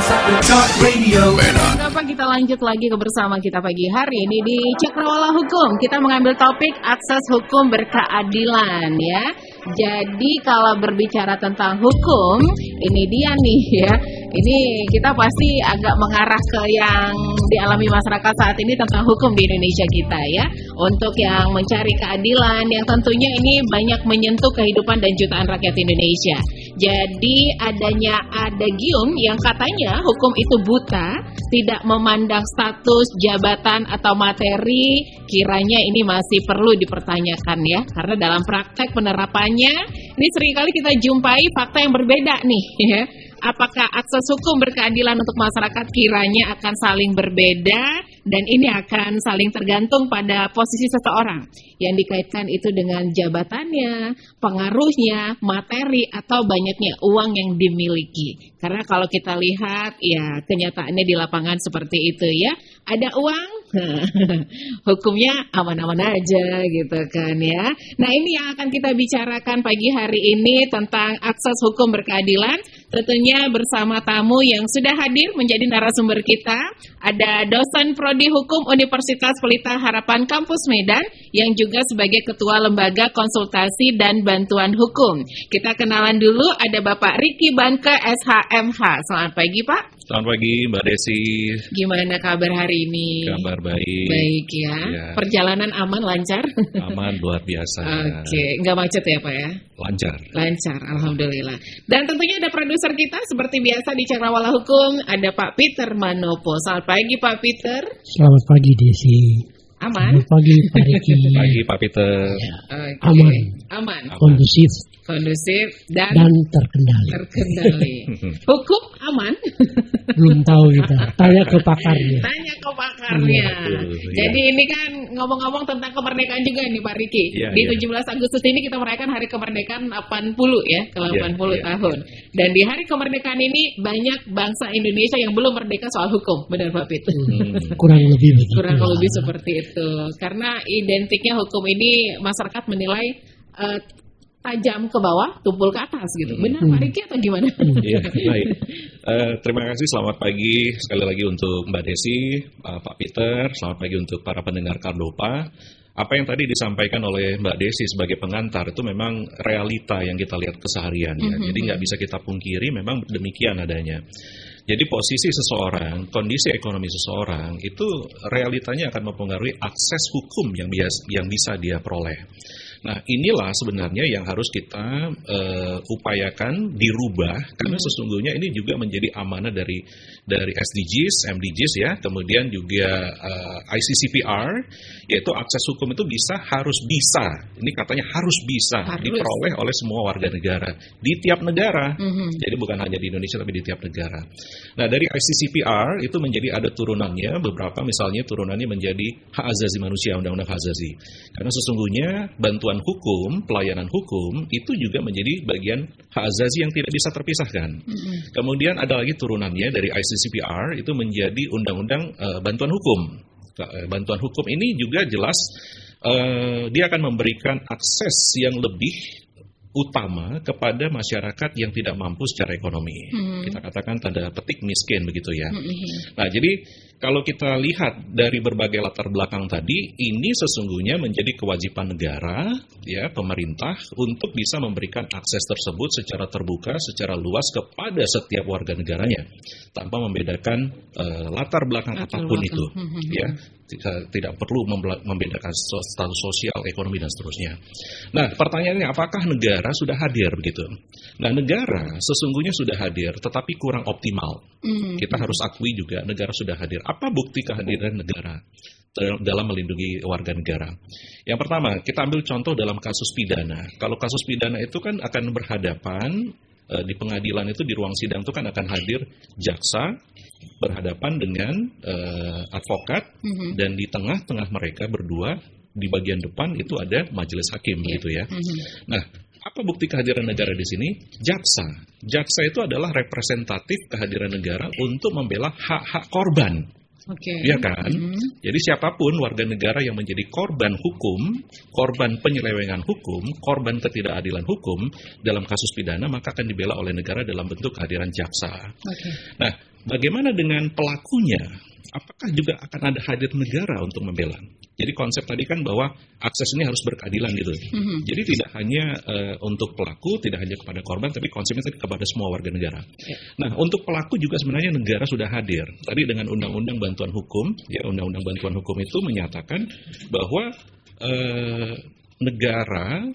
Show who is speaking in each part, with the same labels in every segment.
Speaker 1: Talk Radio.
Speaker 2: Kenapa kita lanjut lagi ke bersama kita pagi hari ini di Cakrawala Hukum. Kita mengambil topik akses hukum berkeadilan ya. Jadi kalau berbicara tentang hukum, ini dia nih ya. Ini kita pasti agak mengarah ke yang dialami masyarakat saat ini tentang hukum di Indonesia kita ya. Untuk yang mencari keadilan yang tentunya ini banyak menyentuh kehidupan dan jutaan rakyat Indonesia. Jadi adanya adagium yang katanya hukum itu buta, tidak memandang status, jabatan, atau materi, kiranya ini masih perlu dipertanyakan ya. Karena dalam praktek penerapannya, ini seringkali kita jumpai fakta yang berbeda nih ya. Apakah akses hukum berkeadilan untuk masyarakat kiranya akan saling berbeda dan ini akan saling tergantung pada posisi seseorang yang dikaitkan itu dengan jabatannya, pengaruhnya, materi atau banyaknya uang yang dimiliki. Karena kalau kita lihat ya kenyataannya di lapangan seperti itu ya. Ada uang, hukumnya aman-aman aja gitu kan ya. Nah ini yang akan kita bicarakan pagi hari ini tentang akses hukum berkeadilan. Tentunya bersama tamu yang sudah hadir menjadi narasumber kita. Ada dosen Prodi Hukum Universitas Pelita Harapan Kampus Medan yang juga sebagai Ketua Lembaga Konsultasi dan Bantuan Hukum. Kita kenalan dulu, ada Bapak Riki Banke SHMH. Selamat pagi Pak.
Speaker 3: Selamat pagi Mbak Desi.
Speaker 2: Gimana kabar hari ini?
Speaker 3: Kabar baik.
Speaker 2: Baik ya. Perjalanan aman, lancar?
Speaker 3: Aman, luar biasa.
Speaker 2: Oke, nggak macet ya Pak ya?
Speaker 3: Lancar.
Speaker 2: Lancar, alhamdulillah. Dan tentunya ada produser kita seperti biasa di Cakrawala Hukum, ada Pak Peter Manopo. Selamat pagi Pak Peter.
Speaker 4: Selamat pagi Desi.
Speaker 2: Aman?
Speaker 4: Selamat pagi Pak Riki.
Speaker 3: Pagi Pak Peter.
Speaker 2: Ya.
Speaker 4: Okay.
Speaker 2: Aman.
Speaker 4: Kondusif
Speaker 2: dan
Speaker 4: terkendali.
Speaker 2: Hukum aman?
Speaker 4: Belum tahu kita. Tanya ke pakarnya.
Speaker 2: Tanya ke pakarnya. Jadi ini kan ngomong-ngomong tentang kemerdekaan juga nih Pak Riki. Di 17 Agustus ini kita merayakan hari kemerdekaan 80 ya, ke 80 tahun. Dan di hari kemerdekaan ini banyak bangsa Indonesia yang belum merdeka soal hukum. Benar Pak Peter?
Speaker 4: Kurang lebih begitu.
Speaker 2: Kurang lebih seperti itu. Karena identiknya hukum ini masyarakat menilai tajam ke bawah, tumpul ke atas gitu. Benar Pak Riki atau gimana?
Speaker 3: Iya, baik. Terima kasih, selamat pagi sekali lagi untuk Mbak Desi, Pak Peter, selamat pagi untuk para pendengar Kardopa. Apa yang tadi disampaikan oleh Mbak Desi sebagai pengantar itu memang realita yang kita lihat keseharian ya. Jadi nggak bisa kita pungkiri, memang demikian adanya. Jadi posisi seseorang, kondisi ekonomi seseorang itu realitanya akan mempengaruhi akses hukum yang bisa dia peroleh. Nah inilah sebenarnya yang harus kita upayakan dirubah karena sesungguhnya ini juga menjadi amanah dari SDGs, MDGs ya, kemudian juga ICCPR, yaitu akses hukum itu harus bisa, ini katanya harus bisa diperoleh oleh semua warga negara di tiap negara. Jadi bukan hanya di Indonesia tapi di tiap negara. Nah dari ICCPR itu menjadi ada turunannya, beberapa misalnya turunannya menjadi hak asasi manusia, undang-undang hak asasi. Karena sesungguhnya bantuan hukum, pelayanan hukum itu juga menjadi bagian hak asasi yang tidak bisa terpisahkan. Kemudian ada lagi turunannya dari ICCPR itu menjadi undang-undang bantuan hukum. Bantuan hukum ini juga jelas dia akan memberikan akses yang lebih utama kepada masyarakat yang tidak mampu secara ekonomi. Kita katakan tanda petik miskin begitu ya. Nah, jadi kalau kita lihat dari berbagai latar belakang tadi, ini sesungguhnya menjadi kewajiban negara, ya, pemerintah untuk bisa memberikan akses tersebut secara terbuka, secara luas kepada setiap warga negaranya, tanpa membedakan latar belakang apapun itu, ya. Tidak perlu membedakan status sosial, ekonomi, dan seterusnya. Nah, pertanyaannya, apakah negara sudah hadir begitu? Nah, negara sesungguhnya sudah hadir, tetapi kurang optimal. Kita harus akui juga, negara sudah hadir. Apa bukti kehadiran negara dalam melindungi warga negara? Yang pertama, kita ambil contoh dalam kasus pidana. Kalau kasus pidana itu kan akan berhadapan, di pengadilan itu, di ruang sidang itu kan akan hadir jaksa berhadapan dengan advokat, dan di tengah-tengah mereka berdua di bagian depan itu ada majelis hakim gitu ya. Nah, apa bukti kehadiran negara di sini? Jaksa. Jaksa itu adalah representatif kehadiran negara untuk membela hak-hak korban. Ya kan? Jadi siapapun warga negara yang menjadi korban hukum, korban penyelewengan hukum, korban ketidakadilan hukum dalam kasus pidana, maka akan dibela oleh negara dalam bentuk kehadiran jaksa. Nah, bagaimana dengan pelakunya? Apakah juga akan ada hadir negara untuk membela? Jadi konsep tadi kan bahwa akses ini harus berkeadilan gitu. Jadi tidak hanya untuk pelaku, tidak hanya kepada korban, tapi konsepnya tadi kepada semua warga negara. Nah, untuk pelaku juga sebenarnya negara sudah hadir. Tadi dengan Undang-Undang Bantuan Hukum, ya Undang-Undang Bantuan Hukum itu menyatakan bahwa negara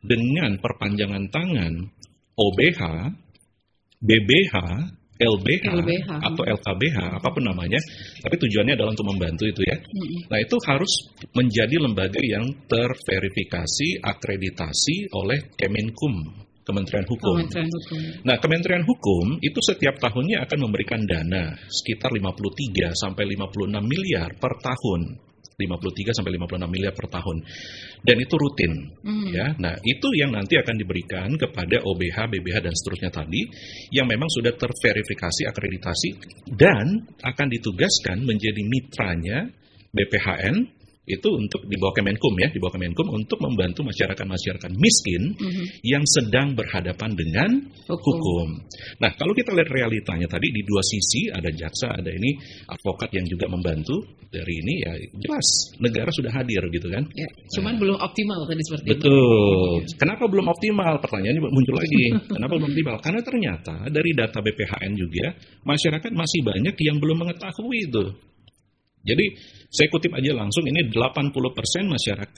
Speaker 3: dengan perpanjangan tangan OBH, BBH, LBH atau LKBH, apapun namanya, tapi tujuannya adalah untuk membantu itu ya. Nah, itu harus menjadi lembaga yang terverifikasi, akreditasi oleh Kemenkum, Kementerian Hukum. Nah, Kementerian Hukum itu setiap tahunnya akan memberikan dana sekitar 53 sampai 56 miliar per tahun. 53 sampai 56 miliar per tahun. Dan itu rutin. Ya. Nah, itu yang nanti akan diberikan kepada OBH, BBH, dan seterusnya tadi, yang memang sudah terverifikasi, akreditasi, dan akan ditugaskan menjadi mitranya BPHN, itu untuk di bawah Kemenkum ya, di bawah Kemenkum untuk membantu masyarakat-masyarakat miskin yang sedang berhadapan dengan hukum. Nah, kalau kita lihat realitanya tadi di dua sisi, ada jaksa, ada ini advokat yang juga membantu dari ini, ya jelas negara sudah hadir gitu kan.
Speaker 2: Ya, cuman belum optimal tadi seperti itu.
Speaker 3: Betul. Kenapa belum optimal? Pertanyaannya muncul lagi. Kenapa belum optimal? Karena ternyata dari data BPHN juga masyarakat masih banyak yang belum mengetahui itu. Jadi saya kutip aja langsung, ini 86% masyarakat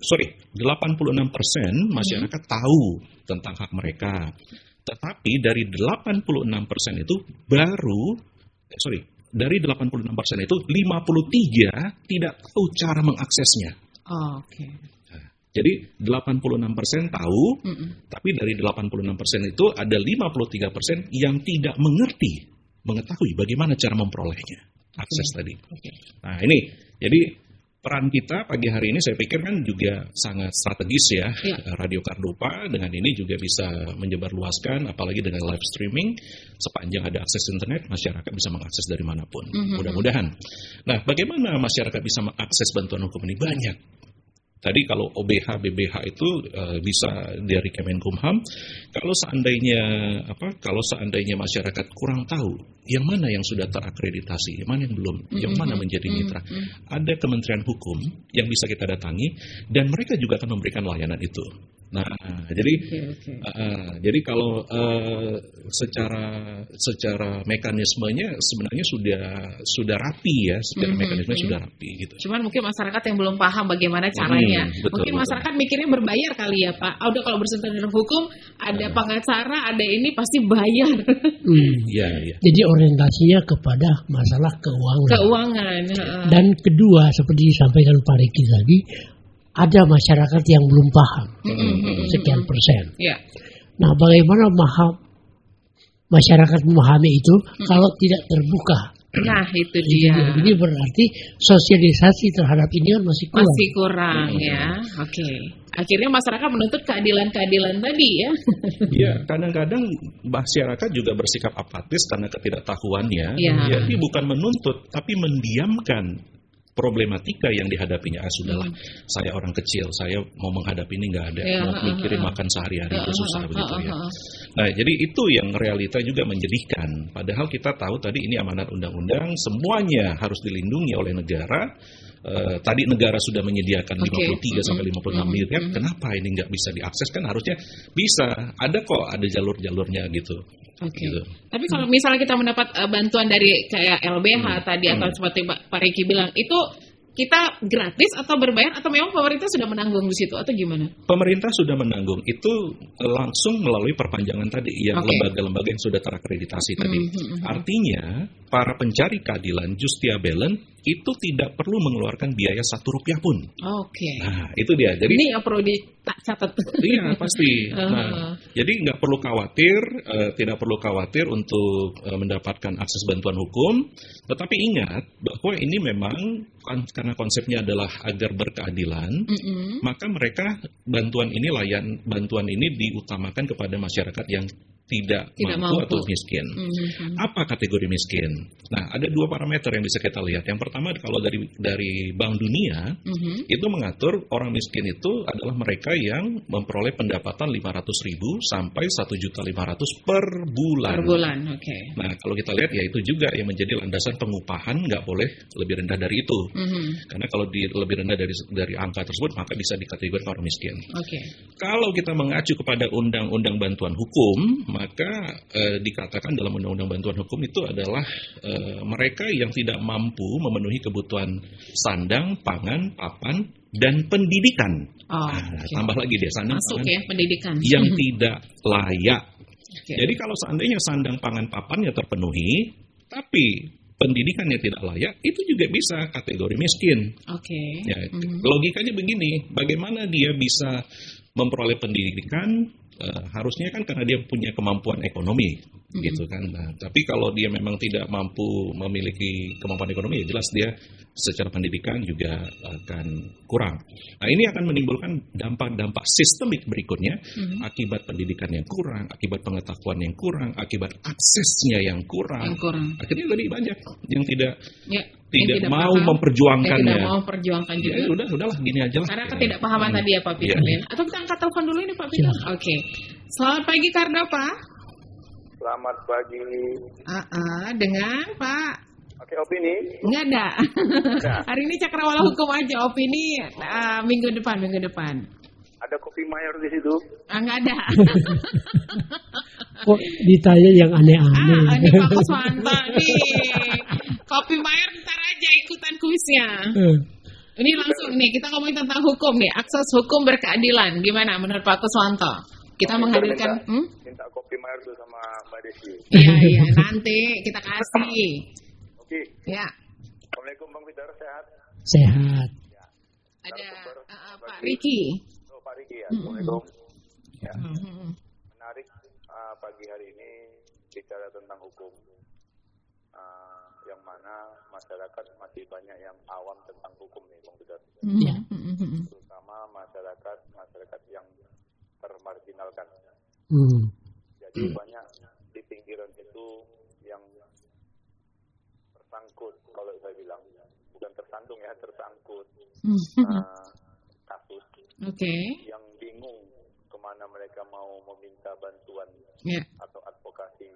Speaker 3: tahu tentang hak mereka. Tetapi dari 86% itu dari 86% itu 53 tidak tahu cara mengaksesnya.
Speaker 2: Oke.
Speaker 3: Nah, jadi 86% tahu, tapi dari 86% itu ada 53% yang tidak mengetahui bagaimana cara memperolehnya. Akses tadi. Nah, ini jadi peran kita pagi hari ini saya pikir kan juga sangat strategis ya. Radio Kardopa dengan ini juga bisa menyebarluaskan, apalagi dengan live streaming, sepanjang ada akses internet masyarakat bisa mengakses dari manapun. Mudah-mudahan. Nah, bagaimana masyarakat bisa mengakses bantuan hukum ini? Banyak. Tadi kalau OBH, BBH itu bisa dari Kemenkumham. Kalau seandainya masyarakat kurang tahu yang mana yang sudah terakreditasi, yang mana yang belum, yang mana menjadi mitra, ada Kementerian Hukum yang bisa kita datangi dan mereka juga akan memberikan layanan itu. Nah, jadi kalau secara mekanismenya sebenarnya sudah rapi ya, secara mekanismenya sudah rapi gitu.
Speaker 2: Cuman mungkin masyarakat yang belum paham bagaimana caranya. Mungkin masyarakat mikirnya berbayar kali ya Pak. Udah kalau bersentuhan dengan hukum, ada pengacara, ada ini pasti bayar.
Speaker 3: Iya.
Speaker 4: Jadi orientasinya kepada masalah
Speaker 2: Keuangan.
Speaker 4: Dan kedua, seperti disampaikan Pak Riki tadi, ada masyarakat yang belum paham, sekian persen.
Speaker 2: Ya.
Speaker 4: Nah, bagaimana masyarakat memahami itu kalau tidak terbuka?
Speaker 2: Nah, itu dia.
Speaker 4: Jadi berarti sosialisasi terhadap ini kan masih kurang.
Speaker 2: Masih kurang ya. Oke. Akhirnya masyarakat menuntut keadilan tadi ya.
Speaker 3: Iya, kadang-kadang masyarakat juga bersikap apatis karena ketidaktahuannya.
Speaker 2: Ya.
Speaker 3: Jadi bukan menuntut, tapi mendiamkan problematika yang dihadapinya. Sudahlah, saya orang kecil, saya mau menghadapi ini nggak ada, mau mikirin makan sehari-hari itu susah begitu ya. Nah, jadi itu yang realita juga menjadikan. Padahal kita tahu tadi ini amanat undang-undang, semuanya harus dilindungi oleh negara. Tadi negara sudah menyediakan 53 sampai 56 miliar, kenapa ini nggak bisa diakses? Kan harusnya bisa, ada jalur-jalurnya gitu. Gitu.
Speaker 2: Tapi kalau misalnya kita mendapat bantuan dari kayak LBH tadi atau seperti Pak Riki bilang, itu kita gratis atau berbayar atau memang pemerintah sudah menanggung di situ atau gimana?
Speaker 3: Pemerintah sudah menanggung itu langsung melalui perpanjangan tadi yang lembaga-lembaga yang sudah terakreditasi tadi. Artinya para pencari keadilan Justiabelen itu tidak perlu mengeluarkan biaya Rp1 pun. Nah, itu dia. Jadi
Speaker 2: ini yang perlu dicatat.
Speaker 3: Iya, pasti. Nah, jadi nggak perlu khawatir, tidak perlu khawatir untuk mendapatkan akses bantuan hukum. Tetapi ingat bahwa ini memang karena konsepnya adalah agar berkeadilan, maka mereka bantuan ini diutamakan kepada masyarakat yang tidak
Speaker 2: Tidak
Speaker 3: mampu
Speaker 2: mampu.
Speaker 3: atau miskin. Apa kategori miskin? Nah, ada dua parameter yang bisa kita lihat. Yang pertama, kalau dari Bank Dunia itu mengatur orang miskin itu adalah mereka yang memperoleh pendapatan 500.000 sampai 1.500.000 per bulan.
Speaker 2: Per bulan, oke.
Speaker 3: Nah, kalau kita lihat ya itu juga yang menjadi landasan pengupahan, nggak boleh lebih rendah dari itu. Karena kalau lebih rendah dari angka tersebut maka bisa dikategorikan orang miskin.
Speaker 2: Oke.
Speaker 3: Kalau kita mengacu kepada Undang-Undang Bantuan Hukum, maka dikatakan dalam Undang-Undang Bantuan Hukum itu adalah mereka yang tidak mampu memenuhi kebutuhan sandang, pangan, papan, dan pendidikan.
Speaker 2: Oh,
Speaker 3: Nah,
Speaker 2: oke.
Speaker 3: tambah lagi deh sandang,
Speaker 2: Masuk
Speaker 3: pangan,
Speaker 2: ya pendidikan.
Speaker 3: yang tidak layak.
Speaker 2: Oke.
Speaker 3: Jadi kalau seandainya sandang, pangan, papannya terpenuhi, tapi pendidikannya tidak layak, itu juga bisa kategori miskin.
Speaker 2: Oke.
Speaker 3: Ya, logikanya begini, bagaimana dia bisa memperoleh pendidikan? Harusnya kan karena dia punya kemampuan ekonomi, gitu kan. Nah, tapi kalau dia memang tidak mampu memiliki kemampuan ekonomi, ya jelas dia secara pendidikan juga akan kurang. Nah, ini akan menimbulkan dampak-dampak sistemik berikutnya akibat pendidikan yang kurang, akibat pengetahuan yang kurang, akibat aksesnya yang kurang.
Speaker 2: Yang kurang.
Speaker 3: Akhirnya lebih banyak yang tidak
Speaker 2: Ya, yang
Speaker 3: tidak mau
Speaker 2: paham,
Speaker 3: memperjuangkannya.
Speaker 2: yang tidak mau memperjuangkan juga.
Speaker 3: Ya udahlah gini aja lah.
Speaker 2: Karena ketidakpahaman tadi ya Pak Peter
Speaker 3: Iya.
Speaker 2: ya. Atau kita angkat telepon dulu ini Pak Peter.
Speaker 4: Silakan.
Speaker 2: Oke. Selamat pagi Kardopa.
Speaker 1: Selamat pagi.
Speaker 2: Dengan Pak.
Speaker 1: Oke, opini.
Speaker 2: Nggak ada. Hari ini Cakrawala Hukum aja. Opini minggu depan.
Speaker 1: Ada kopi mayor di situ.
Speaker 2: Nggak ada.
Speaker 4: Kok ditanya yang aneh-aneh?
Speaker 2: Ini Pak Kuswanto nih. Kopi Mayer ntar aja ikutan kuisnya. Ini langsung nih kita ngomongin tentang hukum nih, akses hukum berkeadilan. Gimana menurut Pak Kuswanto? Kita menghadirkan
Speaker 1: Minta kopi mayor tuh sama Mbak Desi.
Speaker 2: Iya, nanti kita kasih.
Speaker 1: Oke.
Speaker 2: Ya,
Speaker 1: Assalamualaikum Bang Peter, sehat?
Speaker 4: Sehat.
Speaker 2: ada Pak Riki.
Speaker 1: Oh, Pak Riki ya. Assalamualaikum. Ya. Menarik pagi hari ini bicara tentang hukum. Yang mana masyarakat masih banyak yang awam tentang hukum nih Bang Peter.
Speaker 4: Ya.
Speaker 1: Terutama masyarakat yang termarginalkan. Jadi banyak di pinggiran itu yang tersangkut, kalau saya bilang bukan tersandung ya, tersangkut kasus.
Speaker 2: Oke.
Speaker 1: Yang bingung kemana mereka mau meminta bantuan
Speaker 2: Ya.
Speaker 1: atau advokasi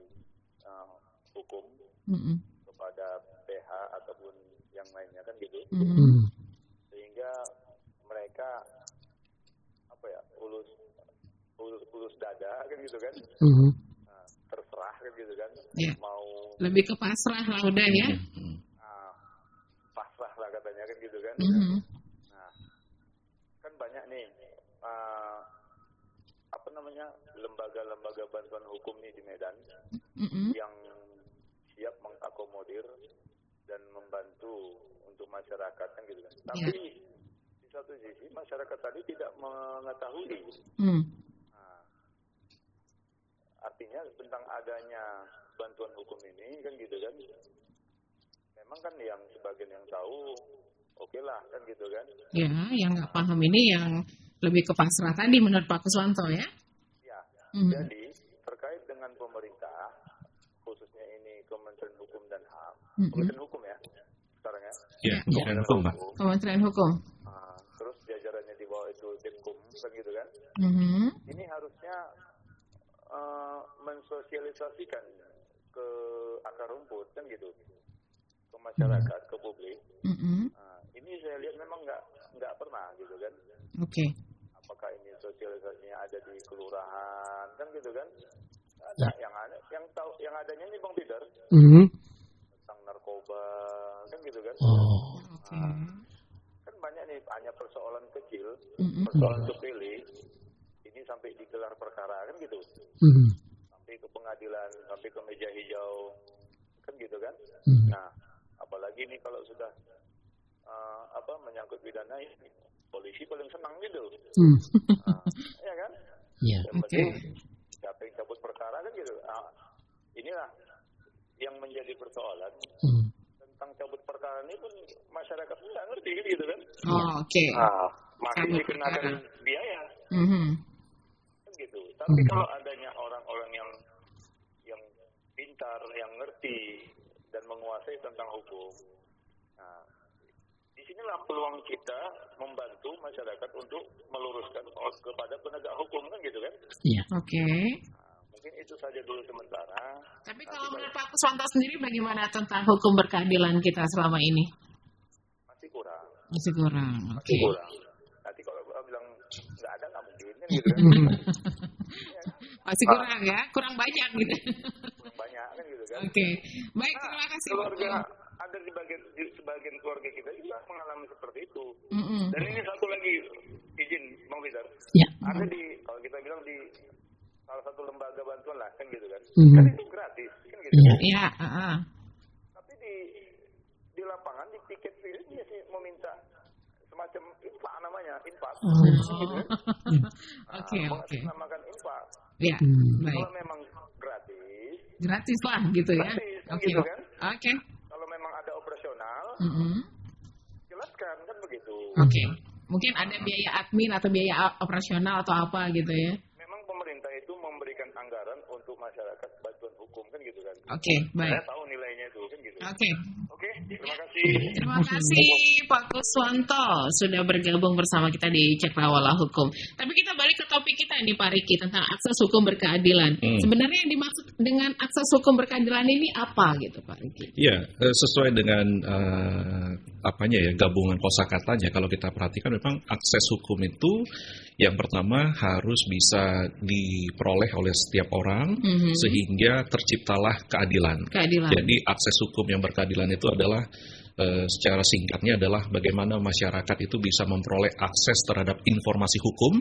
Speaker 1: hukum kepada PH ataupun yang lainnya kan gitu. Sehingga mereka ulus dada kan gitu kan. Terserah kan gitu kan.
Speaker 2: Ya.
Speaker 1: Mau
Speaker 2: Lebih ke pasrah lah udah ya.
Speaker 1: pasrah lah katanya kan gitu kan. Nah, kan banyak nih lembaga-lembaga bantuan hukum nih di Medan yang siap mengakomodir dan membantu untuk masyarakat kan gitu kan. Tapi di satu sisi masyarakat tadi tidak mengetahui. Artinya tentang adanya bantuan hukum ini kan gitu kan. Memang kan yang sebagian yang tahu oke lah kan gitu kan.
Speaker 2: Ya, yang nggak paham ini yang lebih ke pasrah tadi menurut Pak Kuswanto ya.
Speaker 1: Ya. Jadi terkait dengan pemerintah khususnya ini Kementerian Hukum dan HAM, Kementerian Hukum ya sekarang ya.
Speaker 3: Ya, Kementerian Hukum, Pak.
Speaker 2: Kementerian Hukum.
Speaker 1: Terus jajarannya di bawah itu Dimkum kan gitu kan. Ini harusnya mensosialisasikan ke akar rumput kan gitu, ke masyarakat, ke publik. Ini saya lihat memang nggak pernah gitu kan.
Speaker 2: Oke.
Speaker 1: Apakah ini sosialisasinya ada di kelurahan kan gitu kan? Ada yang tahu yang adanya ini Bang Peter tentang narkoba kan gitu kan. Kan banyak nih, hanya persoalan kecil, persoalan sepele ini sampai digelar perkara kan gitu. Sampai ke pengadilan, sampai ke meja hijau kan gitu kan. Nah, apalagi nih kalau sudah menyangkut pidana ini, polisi paling senang gitu. Ya kan?
Speaker 4: Ya.
Speaker 1: Yang penting siapa yang cabut perkara kan gitu. Inilah yang menjadi persoalan. Tentang cabut perkara ini pun masyarakat nggak ngerti kan gitu kan.
Speaker 2: Oke.
Speaker 1: Masih dikenakan biaya. Kan gitu. Tapi kalau adanya orang-orang yang inilah peluang kita membantu masyarakat untuk meluruskan kepada penegak hukum kan gitu kan.
Speaker 4: Iya.
Speaker 2: Oke.
Speaker 1: Mungkin itu saja dulu sementara.
Speaker 2: Tapi kalau menurut Pak Kuswanto sendiri bagaimana tentang hukum berkeadilan kita selama ini?
Speaker 1: Masih kurang.
Speaker 2: Masih kurang. Oke.
Speaker 1: Masih kurang. Nanti kalau gua bilang nggak ada nggak mungkin kan gitu kan.
Speaker 2: Masih kurang ya, kurang banyak gitu.
Speaker 1: Kurang banyak kan gitu kan.
Speaker 2: Oke. Baik, terima kasih.
Speaker 1: Keluarga ada di sebagian keluarga kita juga mengalami seperti itu.
Speaker 2: Mm-mm.
Speaker 1: Dan ini satu lagi izin Bang Peter.
Speaker 4: Ya.
Speaker 1: Ada di kalau kita bilang di salah satu lembaga bantuan lah kan gitu kan.
Speaker 4: Mhm.
Speaker 1: Kan itu gratis kan gitu.
Speaker 4: Iya.
Speaker 2: Iya,
Speaker 1: Tapi di lapangan di tiket pilih dia sih meminta semacam infak namanya, infak.
Speaker 4: Oh.
Speaker 2: Oke.
Speaker 1: Mengatasnamakan infak.
Speaker 2: Ya, baik.
Speaker 1: Kalau memang gratis,
Speaker 2: Gratis lah gitu ya.
Speaker 1: gratis kan
Speaker 2: Oke.
Speaker 1: gitu kan.
Speaker 2: Oke.
Speaker 1: Kalau memang ada operasional,
Speaker 2: Mm-mm.
Speaker 1: jelaskan kan begitu.
Speaker 2: Oke. Mungkin ada biaya admin atau biaya operasional atau apa gitu ya.
Speaker 1: Memang pemerintah itu memberikan anggaran untuk masyarakat bantuan hukum kan gitu kan.
Speaker 2: Oke, baik.
Speaker 1: Saya tahu nilainya itu kan gitu.
Speaker 2: Oke.
Speaker 1: Oke, terima kasih.
Speaker 2: Terima kasih Pak Kuswanto sudah bergabung bersama kita di Cakrawala Hukum. Tapi kita balik ke topik kita nih Pak Riki tentang akses hukum berkeadilan. Sebenarnya yang dimaksud dengan akses hukum berkeadilan ini apa gitu Pak Riki?
Speaker 3: Ya, sesuai dengan gabungan kosakatanya. Kalau kita perhatikan memang akses hukum itu yang pertama harus bisa diperoleh oleh setiap orang sehingga terciptalah keadilan. Jadi akses hukum yang berkeadilan itu adalah secara singkatnya adalah bagaimana masyarakat itu bisa memperoleh akses terhadap informasi hukum,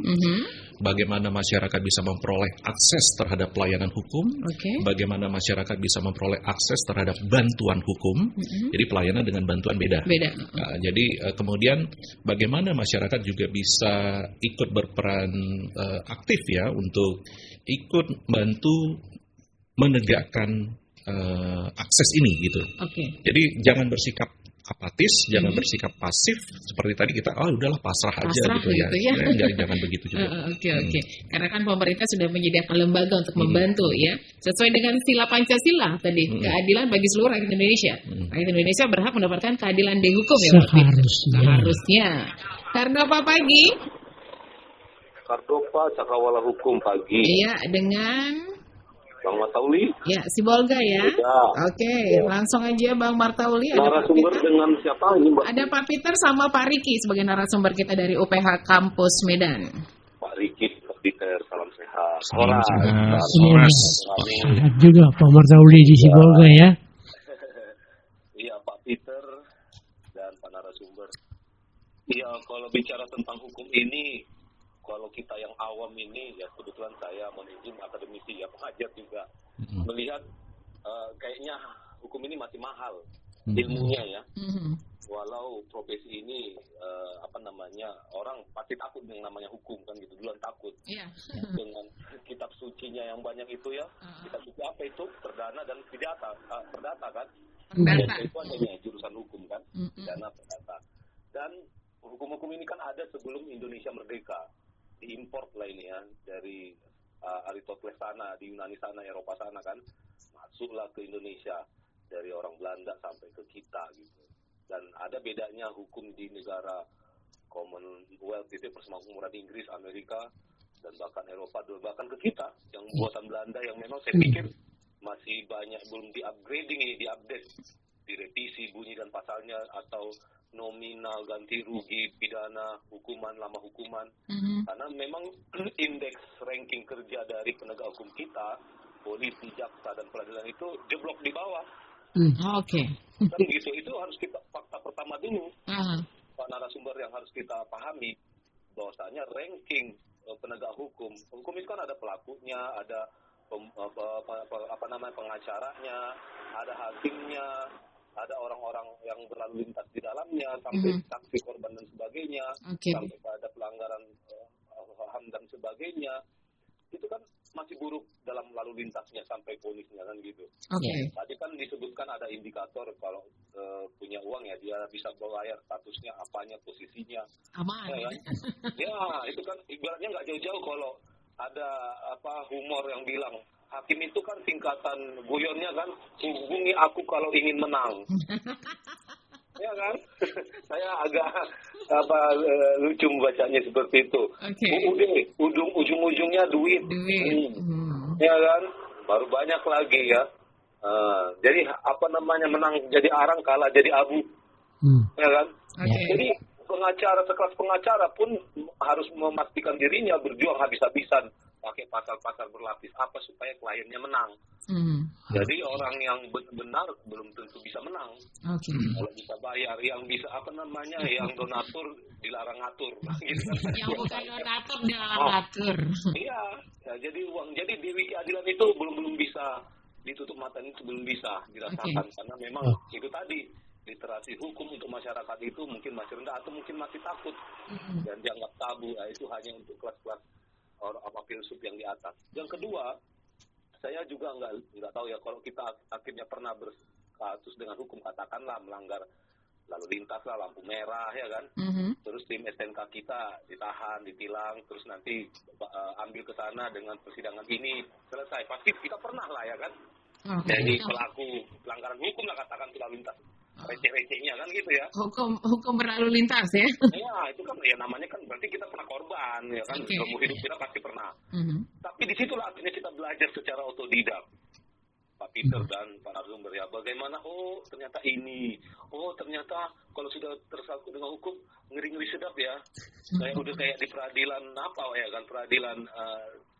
Speaker 3: bagaimana masyarakat bisa memperoleh akses terhadap pelayanan hukum, bagaimana masyarakat bisa memperoleh akses terhadap bantuan hukum. Jadi pelayanan dengan bantuan beda. Nah, jadi kemudian bagaimana masyarakat juga bisa ikut berperan aktif ya untuk ikut bantu menegakkan akses ini gitu. Jadi jangan bersikap apatis, jangan bersikap pasif seperti tadi kita udahlah pasrah aja gitu ya. Jangan begitu juga.
Speaker 2: Oke. Karena kan pemerintah sudah menyediakan lembaga untuk membantu ya. Sesuai dengan sila Pancasila tadi, keadilan bagi seluruh rakyat Indonesia. Rakyat Indonesia berhak mendapatkan keadilan di hukum ya Pak. Seharusnya. Kardopa pagi.
Speaker 5: Kardopa Cakrawala Hukum pagi.
Speaker 2: Iya, dengan
Speaker 5: Bang Martauli.
Speaker 2: Ya, si Bolga ya. Oke, langsung aja Bang Martauli.
Speaker 5: Narasumber dengan siapa ini, Mbak?
Speaker 2: Ada Pak Peter sama Pak Riki sebagai narasumber kita dari UPH Kampus Medan.
Speaker 5: Pak Riki, Pak Peter, salam sehat.
Speaker 3: Salam sehat.
Speaker 4: Sehat juga Pak Martauli di Sibolga ya.
Speaker 5: Iya, Pak Peter dan Pak narasumber. Iya, kalau bicara tentang hukum ini, kalau kita yang awam ini, ya kebetulan saya izin akademisi, ya pengajar juga, melihat kayaknya hukum ini masih mahal ilmunya ya. Walau profesi ini, orang pasti takut dengan namanya hukum kan gitu, duluan takut. Dengan kitab sucinya yang banyak itu ya, kitab suci apa itu? Perdana dan pidata, perdata kan? Perdata itu adanya jurusan hukum kan, pidana perdata. Dan hukum-hukum ini kan ada sebelum Indonesia merdeka. Diimport lah ini ya dari Aristoteles sana, di Yunani sana, Eropa sana kan, masuklah ke Indonesia dari orang Belanda sampai ke kita gitu. Dan ada bedanya hukum di negara Commonwealth itu, Persemakmuran Inggris, Amerika, dan bahkan Eropa, bahkan ke kita yang buatan Belanda yang memang saya pikir masih banyak belum di-upgrading ini, di-update, direvisi bunyi dan pasalnya atau nominal, ganti rugi, pidana, hukuman, lama hukuman. Karena memang indeks ranking kerja dari penegak hukum kita, polisi, jaksa, dan peradilan itu jeblok di bawah. Kan gitu, itu harus kita fakta pertama dulu. Pak narasumber yang harus kita pahami, bahwasanya ranking penegak hukum itu kan ada pelakunya, ada pengacaranya, ada hakimnya, ada orang-orang yang berlalu lintas di dalamnya, sampai saksi korban dan sebagainya, sampai pada pelanggaran HAM dan sebagainya. Itu kan masih buruk dalam lalu lintasnya sampai ponisnya kan gitu. Tadi kan disebutkan ada indikator kalau punya uang ya dia bisa bayar, statusnya apanya, posisinya.
Speaker 2: Aman.
Speaker 5: Ya itu kan ibaratnya nggak jauh-jauh kalau ada humor yang bilang hakim itu kan singkatan guyonnya kan, hubungi aku kalau ingin menang. Ya kan? Saya agak lucu membacanya seperti itu. Ujung-ujungnya duit. Ya kan? Baru banyak lagi ya. Jadi menang jadi arang, kalah jadi abu. Ya kan? Jadi sekelas pengacara pun harus memastikan dirinya berjuang habis-habisan pakai pasal-pasal berlapis supaya kliennya menang. Jadi orang yang benar belum tentu bisa menang. Kalau bisa bayar, yang bisa yang donatur dilarang ngatur. Gitu kan.
Speaker 2: Yang bukan donatur dilarang ngatur.
Speaker 5: Iya, jadi di keadilan itu belum bisa ditutup mata, itu belum bisa dirasakan karena memang itu tadi literasi hukum untuk masyarakat itu mungkin masih rendah atau mungkin masih takut dan dianggap tabu. Itu hanya untuk kelas-kelas filsuf yang di atas. Yang kedua, saya juga nggak tahu ya kalau kita akhirnya pernah berkasus dengan hukum, katakanlah melanggar lalu lintas lah, lampu merah ya kan, terus tim STNK kita ditahan, ditilang, terus nanti ambil ke sana dengan persidangan ini selesai, pasti kita pernah lah ya kan. Jadi pelaku pelanggaran hukum lah, katakan lalu lintas receh-recehnya kan gitu ya.
Speaker 2: Hukum berlalu lintas ya.
Speaker 5: Ya itu kan ya namanya kan berarti kita pernah korban ya kan. Dalam hidup kita pasti pernah. Tapi disitulah akhirnya kita belajar secara otodidak. Pak Peter dan Pak narasumber ya, bagaimana ternyata ini, ternyata kalau sudah tersangkut dengan hukum ngeri-ngeri sedap ya. Udah kayak di peradilan ya kan, peradilan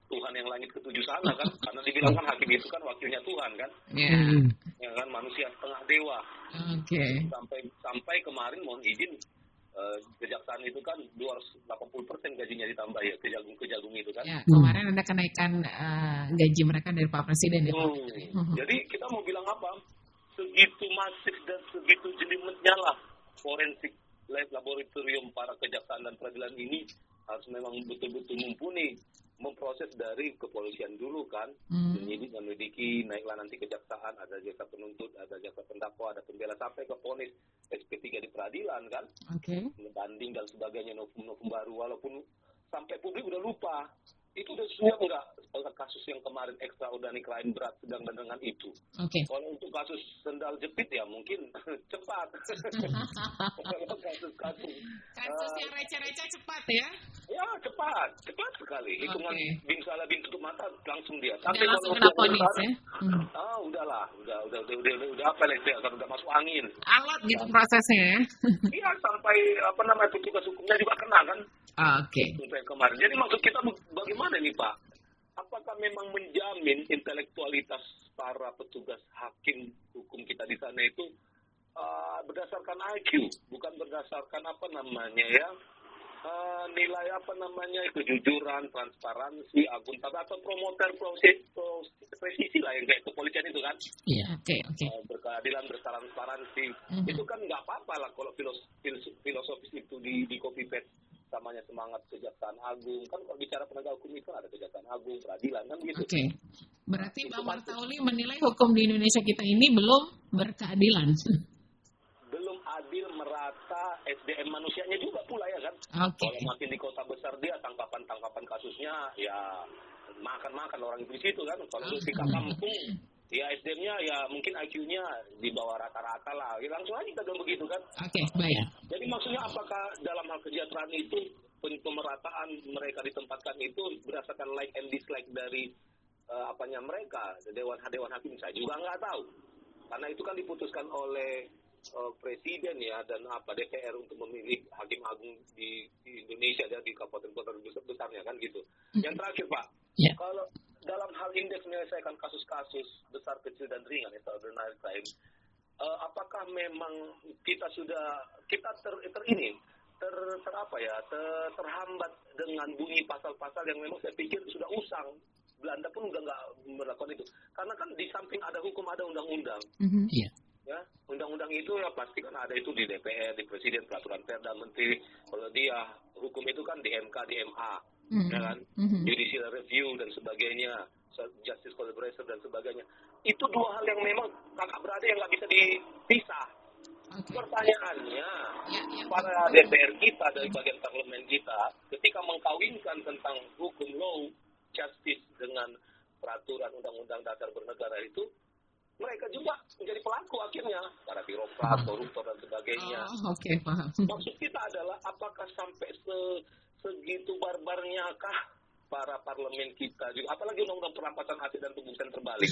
Speaker 5: Tuhan yang langit ketujuh sana kan, karena dibilang kan hakim itu kan wakilnya Tuhan kan, ya kan, manusia setengah dewa. Sampai kemarin mohon izin, kejaksaan itu kan 280% gajinya ditambah ya, kejagung itu kan.
Speaker 2: Ya, kemarin ada kenaikan gaji mereka dari Pak Presiden ya.
Speaker 5: Jadi kita mau bilang apa? Segitu masif dan segitu jelimetnya lah forensik laboratorium para kejaksaan dan peradilan ini harus memang betul-betul mumpuni memproses dari kepolisian dulu kan, penyidik menyelidiki, naiklah nanti kejaksaan, ada jaksa penuntut, ada jaksa pendakwa, ada pembela sampai ke vonis SP3 di peradilan kan, banding dan sebagainya, novum baru, walaupun sampai publik udah lupa. Itu udah semua enggak kasus yang kemarin extraordinary crime berat sedang dan dengan itu. Kalau untuk kasus sendal jepit ya mungkin cepat. Kasus
Speaker 2: yang receh-receh cepat ya?
Speaker 5: Ya cepat sekali. Hitungan bin salah bin tutup mata langsung dia.
Speaker 2: Sampai langsung kena vonis ya?
Speaker 5: Udahlah, udah apa lah itu, udah masuk angin.
Speaker 2: Alat gitu prosesnya ya?
Speaker 5: Iya, sampai petugas hukumnya juga kena kan? Sampai kemarin. Jadi maksud kita bagaimana nih Pak? Apakah memang menjamin intelektualitas para petugas hakim hukum kita di sana itu berdasarkan IQ, bukan berdasarkan nilai kejujuran, transparansi, akuntabilitas atau promoter presisi lah yang kayak kepolisian itu kan? Berkeadilan, bertransparansi, itu kan nggak apa-apa lah kalau filosofis itu di copy paste. Samanya semangat Kejaksaan Agung kan, kalau bicara penegak hukum itu ada Kejaksaan Agung, peradilan kan gitu.
Speaker 2: Berarti Bang Martauli menilai hukum di Indonesia kita ini belum berkeadilan. Belum
Speaker 5: adil, merata, SDM manusianya juga pula ya kan. Kalau makin di kota besar dia tangkapan kasusnya ya makan orang itu di situ kan. Kalau di kampung ya SDM-nya ya mungkin IQ-nya di bawah rata-rata lah. Ya, langsung aja kita bilang begitu kan.
Speaker 2: Baik.
Speaker 5: Jadi maksudnya apakah dalam hal kesejahteraan itu pemerataan mereka ditempatkan itu berdasarkan like and dislike dari mereka, dewan hakim, saya juga nggak tahu. Karena itu kan diputuskan oleh presiden ya dan DPR untuk memilih hakim agung di Indonesia dan di kabupaten-kota besarnya kan gitu. Yang terakhir Pak, kalau dalam hal indeks menyelesaikan kasus-kasus besar, kecil dan ringan extraordinary crime, apakah memang kita terhambat dengan bunyi pasal-pasal yang memang saya pikir sudah usang. Belanda pun udah nggak melakukan itu. Karena kan di samping ada hukum, ada undang-undang. Ya, undang-undang itu ya pasti kan ada itu di DPR, di Presiden, peraturan Perda, Menteri. Kalau dia hukum itu kan di MK, di MA, ya kan, judicial review dan sebagainya, justice collaboration dan sebagainya. Itu dua hal yang memang kakak beradik yang nggak bisa dipisah. Pertanyaannya, para DPR kita dari bagian parlemen kita, ketika mengkawinkan tentang hukum law, justice dengan peraturan undang-undang dasar bernegara itu, mereka juga menjadi pelaku akhirnya, para birokrat, koruptor dan sebagainya.
Speaker 2: Oke, paham.
Speaker 5: Maksud kita adalah apakah sampai segitu barbarnya kah para parlemen kita juga, apalagi undang-undang perampasan aset dan pembuktian terbalik.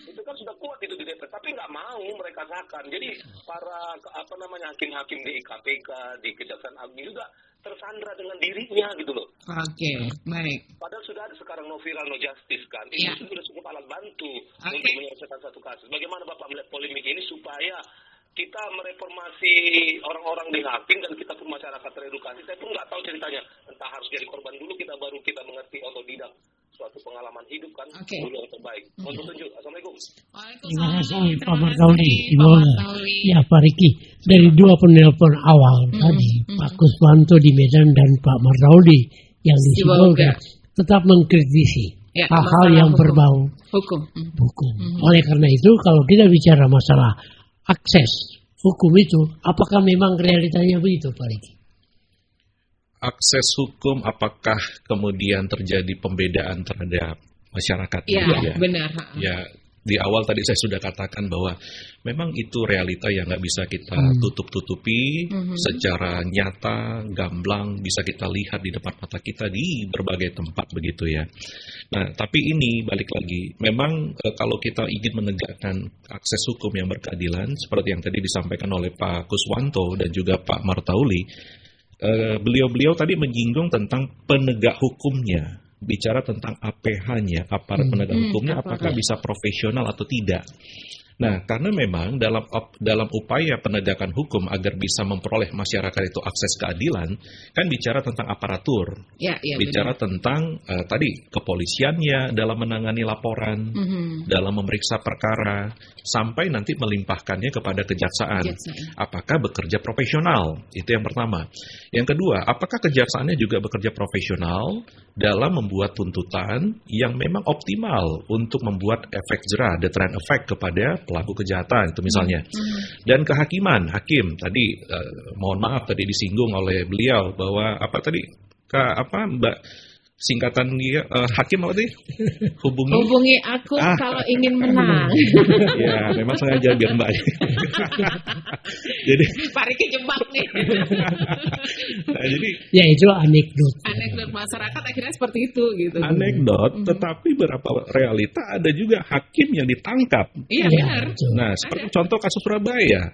Speaker 5: Itu kan sudah kuat itu di DPR, tapi nggak mau mereka sahkan. Jadi para hakim-hakim di KPK, di Kejaksaan Agung juga tersandra dengan dirinya gitu loh.
Speaker 2: Oke, baik.
Speaker 5: Padahal sudah ada sekarang no viral no justice kan.
Speaker 2: Ya.
Speaker 5: Itu sudah cukup alat bantu untuk menyelesaikan satu kasus. Bagaimana Bapak melihat polemik ini supaya kita mereformasi orang-orang di hakim dan kita pun masyarakat teredukasi. Saya pun nggak tahu ceritanya. Entah harus jadi korban dulu kita baru kita mengerti otodidak suatu pengalaman hidup kan dulu yang terbaik. Untuk tunjuk. Assalamualaikum.
Speaker 4: Terima kasih Pak Martauli. Ya Pak Riki, dari dua penelpon awal tadi, Pak Kuswanto di Medan dan Pak Martauli yang di Sibolga tetap mengkritisi hal-hal yang berbau
Speaker 2: hukum.
Speaker 4: Oleh karena itu, kalau kita bicara masalah akses hukum itu, apakah memang realitanya begitu Pak Riki?
Speaker 3: Akses hukum, apakah kemudian terjadi pembedaan terhadap masyarakat?
Speaker 2: Iya, benar.
Speaker 3: Ya, di awal tadi saya sudah katakan bahwa memang itu realita yang nggak bisa kita tutup-tutupi secara nyata, gamblang, bisa kita lihat di depan mata kita di berbagai tempat begitu ya. Nah, tapi ini balik lagi, memang kalau kita ingin menegakkan akses hukum yang berkeadilan, seperti yang tadi disampaikan oleh Pak Kuswanto dan juga Pak Martauli, beliau-beliau tadi menyinggung tentang penegak hukumnya, bicara tentang APH-nya, aparat penegak hukumnya, apakah bisa profesional atau tidak. Nah, karena memang dalam upaya penegakan hukum agar bisa memperoleh masyarakat itu akses keadilan, kan bicara tentang aparatur, bicara tentang tadi kepolisiannya dalam menangani laporan, dalam memeriksa perkara, sampai nanti melimpahkannya kepada kejaksaan. Apakah bekerja profesional? Itu yang pertama. Yang kedua, apakah kejaksaannya juga bekerja profesional dalam membuat tuntutan yang memang optimal untuk membuat efek jerah, deterrent effect kepada pelaku kejahatan itu misalnya. Dan kehakiman, hakim tadi mohon maaf tadi disinggung oleh beliau bahwa Mbak singkatan dia hakim apa tadi?
Speaker 2: Hubungi aku kalau ingin menang.
Speaker 3: Ya, memang sengaja biar Mbak. Jadi
Speaker 2: Pak Riki jebak nih.
Speaker 3: Nah, jadi
Speaker 4: ya itu anekdot.
Speaker 2: Anekdot masyarakat akhirnya seperti itu gitu.
Speaker 3: Anekdot, tetapi berapa realita ada juga hakim yang ditangkap.
Speaker 2: Iya benar.
Speaker 3: Nah, seperti contoh kasus Surabaya.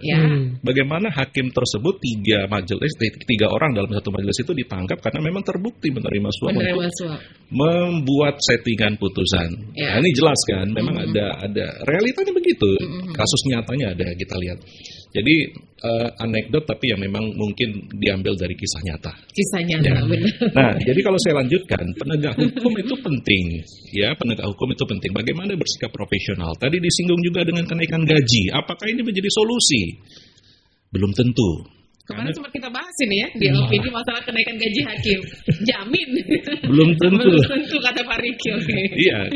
Speaker 3: Bagaimana hakim tersebut 3 orang dalam satu majelis itu ditangkap karena memang terbukti menerima suap membuat settingan putusan. Nah, ini jelas kan, memang ada realitanya begitu. Kasus nyatanya ada kita lihat. Jadi anekdot tapi yang memang mungkin diambil dari kisah nyata.
Speaker 2: Kisah nyata, benar.
Speaker 3: Nah, jadi kalau saya lanjutkan, penegak hukum itu penting. Ya, penegak hukum itu penting. Bagaimana bersikap profesional? Tadi disinggung juga dengan kenaikan gaji. Apakah ini menjadi solusi? Belum tentu.
Speaker 2: Kemarin sempat kita bahas ini ya, di opini masalah kenaikan gaji hakim. Jamin.
Speaker 3: Belum tentu.
Speaker 2: Belum tentu kata Pak Riki.
Speaker 3: Iya,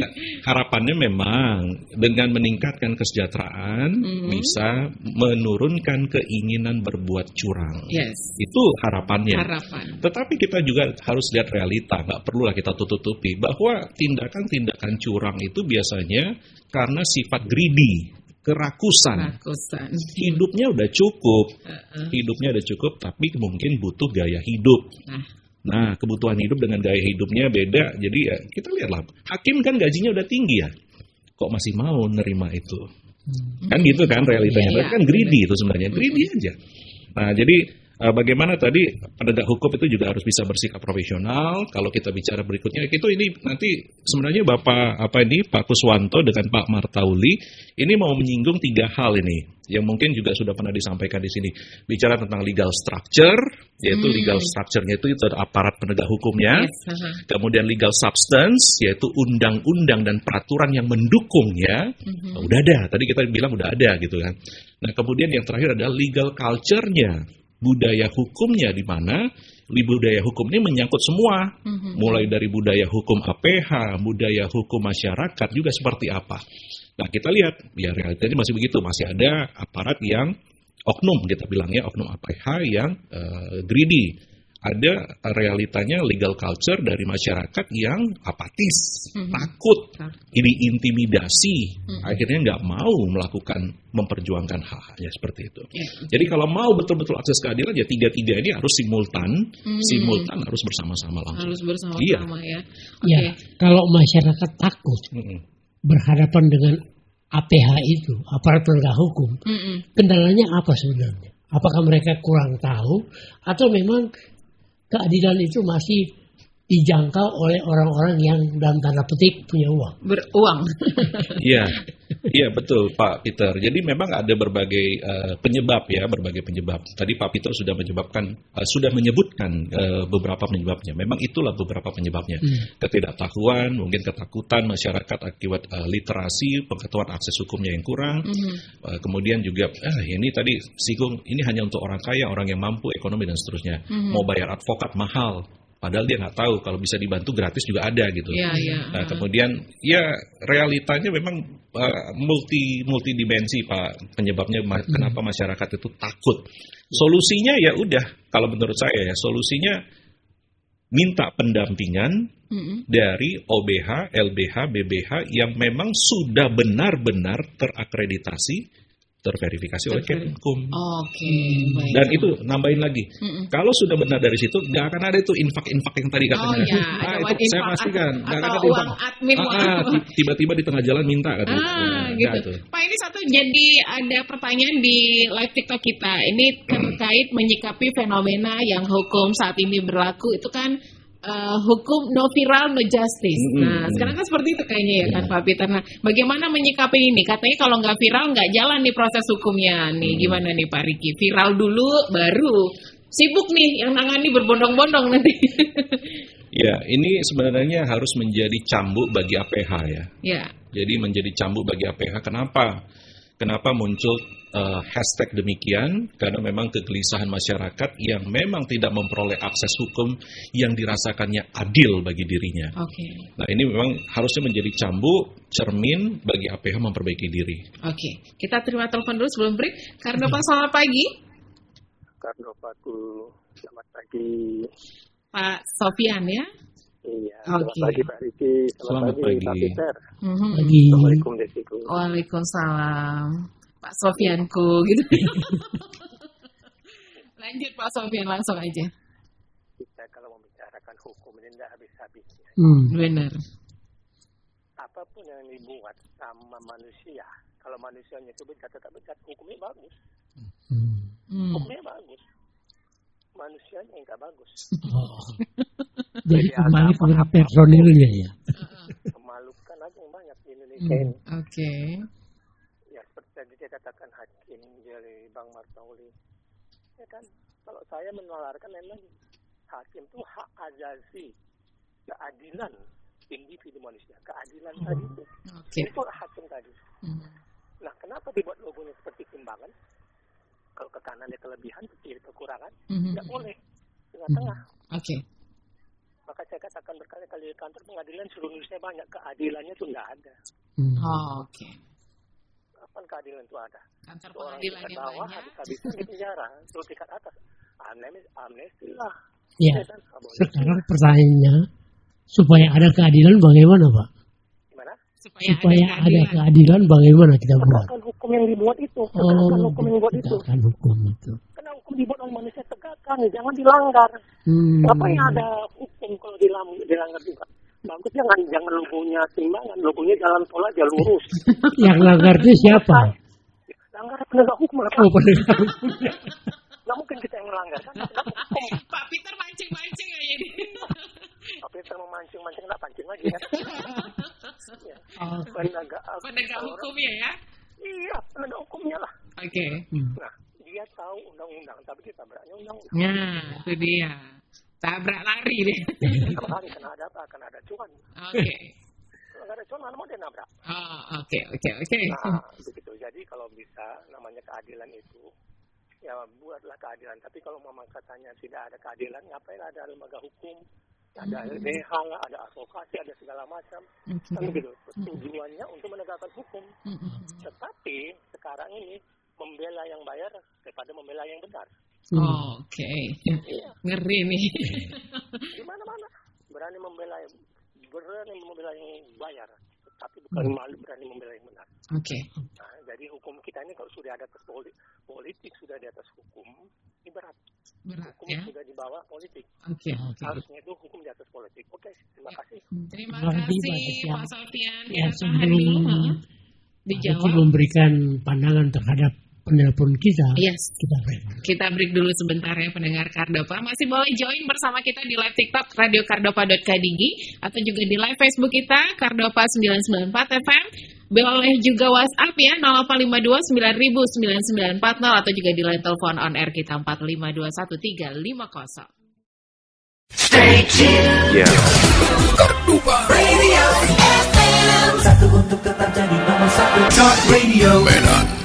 Speaker 3: harapannya memang dengan meningkatkan kesejahteraan bisa menurunkan keinginan berbuat curang. Itu harapannya. Tetapi kita juga harus lihat realita, nggak perlulah kita tutup-tutupi bahwa tindakan-tindakan curang itu biasanya karena sifat greedy. Kerakusan. Hidupnya udah cukup, tapi mungkin butuh gaya hidup. Nah, kebutuhan hidup dengan gaya hidupnya beda. Jadi ya kita lihatlah, hakim kan gajinya udah tinggi ya, kok masih mau nerima itu? Kan gitu kan realitanya. Berarti kan greedy itu sebenarnya, greedy aja. Nah, jadi bagaimana tadi penegak hukum itu juga harus bisa bersikap profesional. Kalau kita bicara berikutnya, ini nanti sebenarnya Pak Kuswanto dengan Pak Martauli ini mau menyinggung 3 hal ini yang mungkin juga sudah pernah disampaikan di sini. Bicara tentang legal structure, yaitu legal structure-nya itu aparat penegak hukumnya. Kemudian legal substance, yaitu undang-undang dan peraturan yang mendukungnya. Udah ada, tadi kita bilang udah ada gitu kan. Nah, kemudian yang terakhir adalah legal culture-nya. Budaya hukumnya di mana budaya hukum ini menyangkut semua, mulai dari budaya hukum APH, budaya hukum masyarakat juga seperti apa. Nah, kita lihat ya realitanya masih begitu, masih ada aparat yang oknum, kita bilangnya oknum APH yang greedy, ada realitanya legal culture dari masyarakat yang apatis, takut, diintimidasi, akhirnya nggak mau melakukan, memperjuangkan hak-haknya seperti itu. Jadi kalau mau betul-betul akses keadilan, ya tiga-tiga ini harus simultan harus bersama-sama langsung.
Speaker 2: Harus bersama-sama ya.
Speaker 4: Ya, kalau masyarakat takut berhadapan dengan APH itu, aparat penegak hukum, kendalanya apa sebenarnya? Apakah mereka kurang tahu atau memang keadilan itu masih dijangkau oleh orang-orang yang dalam tanda petik punya uang?
Speaker 2: Beruang.
Speaker 3: Iya betul Pak Peter. Jadi memang ada berbagai penyebab. Tadi Pak Peter sudah menyebutkan beberapa penyebabnya. Memang itulah beberapa penyebabnya. Ketidaktahuan, mungkin ketakutan masyarakat akibat literasi, pengetahuan akses hukumnya yang kurang. Kemudian juga ini tadi singgung, ini hanya untuk orang kaya, orang yang mampu, ekonomi dan seterusnya. Mau bayar advokat mahal. Padahal dia nggak tahu kalau bisa dibantu gratis juga ada gitu. Nah, kemudian ya realitanya memang multidimensi Pak, penyebabnya kenapa masyarakat itu takut. Solusinya ya udah, kalau menurut saya ya solusinya minta pendampingan dari OBH, LBH, BBH yang memang sudah benar-benar terakreditasi, terverifikasi oleh Kemenkum.
Speaker 2: Baik.
Speaker 3: Dan itu nambahin lagi. Kalau sudah benar dari situ, nggak akan ada itu infak-infak yang tadi katanya. Itu saya pastikan. Nggak akan ada
Speaker 2: uang admin.
Speaker 3: Tiba-tiba di tengah jalan minta katanya.
Speaker 2: Gitu. Pak, ini satu jadi ada pertanyaan di live TikTok kita. Ini terkait menyikapi fenomena yang hukum saat ini berlaku itu kan hukum no viral no justice. Nah, sekarang kan seperti itu kayaknya ya kan Pak Peter. Nah, bagaimana menyikapi ini? Katanya kalau nggak viral nggak jalan nih proses hukumnya. Nih gimana nih Pak Riki? Viral dulu baru sibuk nih yang nangani berbondong-bondong nanti.
Speaker 3: Ya, ini sebenarnya harus menjadi cambuk bagi APH ya. Jadi menjadi cambuk bagi APH. Kenapa muncul hashtag demikian? Karena memang kegelisahan masyarakat yang memang tidak memperoleh akses hukum yang dirasakannya adil bagi dirinya. Nah, ini memang harusnya menjadi cambuk, cermin bagi APH memperbaiki diri.
Speaker 2: Kita terima telepon dulu sebelum break. Kardopa, selamat pagi.
Speaker 6: Kardopaku, selamat pagi.
Speaker 2: Pak Sofian ya?
Speaker 6: Iya, selamat pagi Pak Riki. Selamat pagi Pak Peter.
Speaker 4: Assalamualaikum
Speaker 6: Desiku.
Speaker 2: Waalaikumsalam. Pak Sofianku gitu. Lanjut Pak Sofian, langsung aja.
Speaker 6: Kita kalau membicarakan hukum ini tidak habis-habisnya.
Speaker 2: Benar.
Speaker 6: Apapun yang dibuat sama manusia, kalau manusianya itu bejat, tetap bejat, hukumnya bagus. Hukumnya bagus. Manusianya yang nggak bagus.
Speaker 4: Jadi kembali kepada personilnya ya.
Speaker 6: Memalukan aja yang banyak di Indonesia ini. Ya seperti tadi dia katakan hakim dari Bang Martauli. Ya kan, kalau saya menalarkan memang hakim itu hak asasi, keadilan individu manusia, keadilan tadi itu. Itu hakim tadi. Nah, kenapa dibuat logonya seperti timbangan? Kalau ke kanan dia kelebihan, ke kiri kekurangan, tidak boleh tengah-tengah. Maka saya katakan berkali-kali di kantor pengadilan seluruh Indonesia banyak, keadilannya itu tidak ada. Kapan keadilan itu ada?
Speaker 2: Kantor
Speaker 6: orang
Speaker 2: pengadilan
Speaker 6: tingkat
Speaker 2: yang
Speaker 6: bawah
Speaker 2: banyak.
Speaker 6: habis-habisan di penjara, terus tingkat atas amnesti lah.
Speaker 4: Ya. Sekarang pertanyaannya, supaya ada keadilan bagaimana Pak?
Speaker 6: Gimana?
Speaker 4: Supaya ada keadilan bagaimana kita buat?
Speaker 6: Tegakkan hukum yang dibuat itu. Tegakkan hukum yang dibuat itu.
Speaker 4: Tegakkan hukum itu.
Speaker 6: Karena hukum dibuat oleh manusia, tegakkan, jangan dilanggar. Apa yang ada hukum kalau dilanggar juga? Bagus, jangan logonya timbangan, logonya jalan tol aja lurus.
Speaker 4: Yang langgar itu siapa?
Speaker 6: Langgar penegak hukum lah.
Speaker 4: Penegak hukum.
Speaker 6: Nggak mungkin kita yang melanggar kan?
Speaker 2: Pak Peter mancing-mancing aja ini.
Speaker 6: Pak Peter memancing-mancing, nggak pancing lagi ya.
Speaker 2: Penegak hukumnya ya?
Speaker 6: Iya, penegak hukumnya lah. Nah, dia tahu undang-undang, tapi kita beratnya undang-undang.
Speaker 2: Nah, itu dia. Tabrak lari deh.
Speaker 6: Kalau lari kena ada apa? Kena ada cuan. Kalau nggak ada cuan, mana mau dia nabrak?
Speaker 2: Nah,
Speaker 6: begitu. Jadi kalau bisa, namanya keadilan itu, ya buatlah keadilan. Tapi kalau memang katanya tidak ada keadilan, ngapain ada lembaga hukum? Ada LBH, ada advokasi, ada segala macam. Kan begitu. Tujuannya untuk menegakkan hukum. Tetapi sekarang ini membela yang bayar daripada membela yang benar.
Speaker 2: Oke. Ngeri nih.
Speaker 6: Di mana-mana berani membela yang bayar, tapi bukan malu berani membela yang benar.
Speaker 2: Oke.
Speaker 6: Nah, jadi hukum kita ini kalau sudah ada atas politik, sudah di atas hukum, ini berat hukum
Speaker 2: ya?
Speaker 6: Sudah di bawah politik.
Speaker 2: Oke.
Speaker 6: Harusnya itu hukum di atas politik. Oke, terima kasih.
Speaker 2: Terima kasih Pak Sofyan.
Speaker 4: Ya, sebelum
Speaker 2: dijawab
Speaker 4: memberikan pandangan terhadap penelpon kita,
Speaker 2: yes.
Speaker 4: Kita break
Speaker 2: dulu sebentar ya pendengar Kardopa. Masih boleh join bersama kita di live TikTok radiokardopa.kdg atau juga di live Facebook kita Kardopa 994 FM. Boleh juga WhatsApp ya 0852 9000 9940 atau juga di line telepon on air kita 4521 350.
Speaker 7: Stay tuned. Yeah. Kardopa Radio FM. Satu untuk tetap jadi nomor satu. Talk Radio Medan.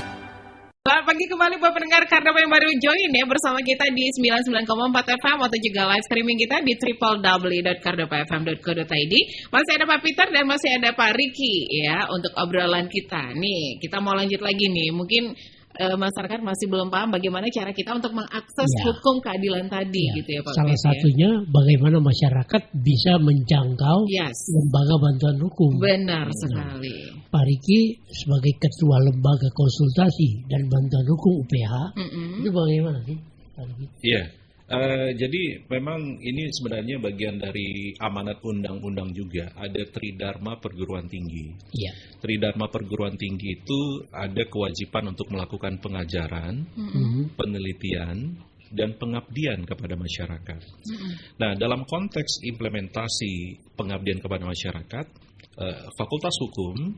Speaker 2: Selamat pagi kembali buat pendengar Kardopa yang baru join ya bersama kita di 99,4 FM atau juga live streaming kita di www.kardopafm.co.id. Masih ada Pak Peter dan masih ada Pak Ricky ya untuk obrolan kita. Nih, kita mau lanjut lagi nih. Mungkin masyarakat masih belum paham bagaimana cara kita untuk mengakses hukum keadilan tadi gitu ya Pak.
Speaker 4: Salah satunya bagaimana masyarakat bisa menjangkau lembaga bantuan hukum.
Speaker 2: Benar sekali.
Speaker 4: Pak Riki sebagai ketua lembaga konsultasi dan bantuan hukum UPH itu bagaimana sih Pak Riki?
Speaker 3: Iya. Jadi memang ini sebenarnya bagian dari amanat undang-undang juga. Ada Tridharma perguruan tinggi.
Speaker 4: Iya.
Speaker 3: Tridharma perguruan tinggi itu ada kewajiban untuk melakukan pengajaran, penelitian, dan pengabdian kepada masyarakat. Nah, dalam konteks implementasi pengabdian kepada masyarakat, Fakultas Hukum,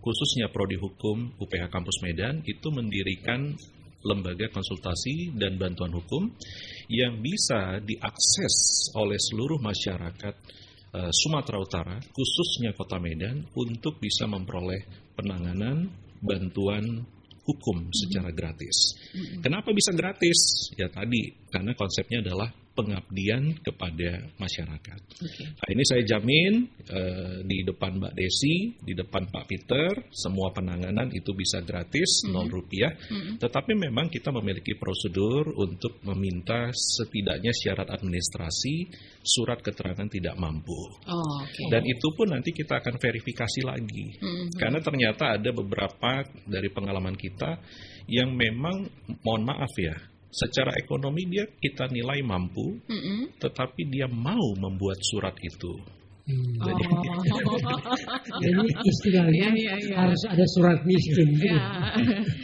Speaker 3: khususnya Prodi Hukum UPH Kampus Medan, itu mendirikan lembaga konsultasi dan bantuan hukum yang bisa diakses oleh seluruh masyarakat Sumatera Utara, khususnya Kota Medan, untuk bisa memperoleh penanganan bantuan hukum secara gratis. Kenapa bisa gratis? Ya tadi, karena konsepnya adalah pengabdian kepada masyarakat. Nah, ini saya jamin di depan Mbak Desi, di depan Pak Peter, semua penanganan itu bisa gratis, Rp0. Tetapi memang kita memiliki prosedur untuk meminta setidaknya syarat administrasi, surat keterangan tidak mampu. Dan itu pun nanti kita akan verifikasi lagi. Karena ternyata ada beberapa dari pengalaman kita yang memang, mohon maaf ya, secara ekonomi dia kita nilai mampu, tetapi dia mau membuat surat itu.
Speaker 4: Jadi istilahnya harus ada surat miskin.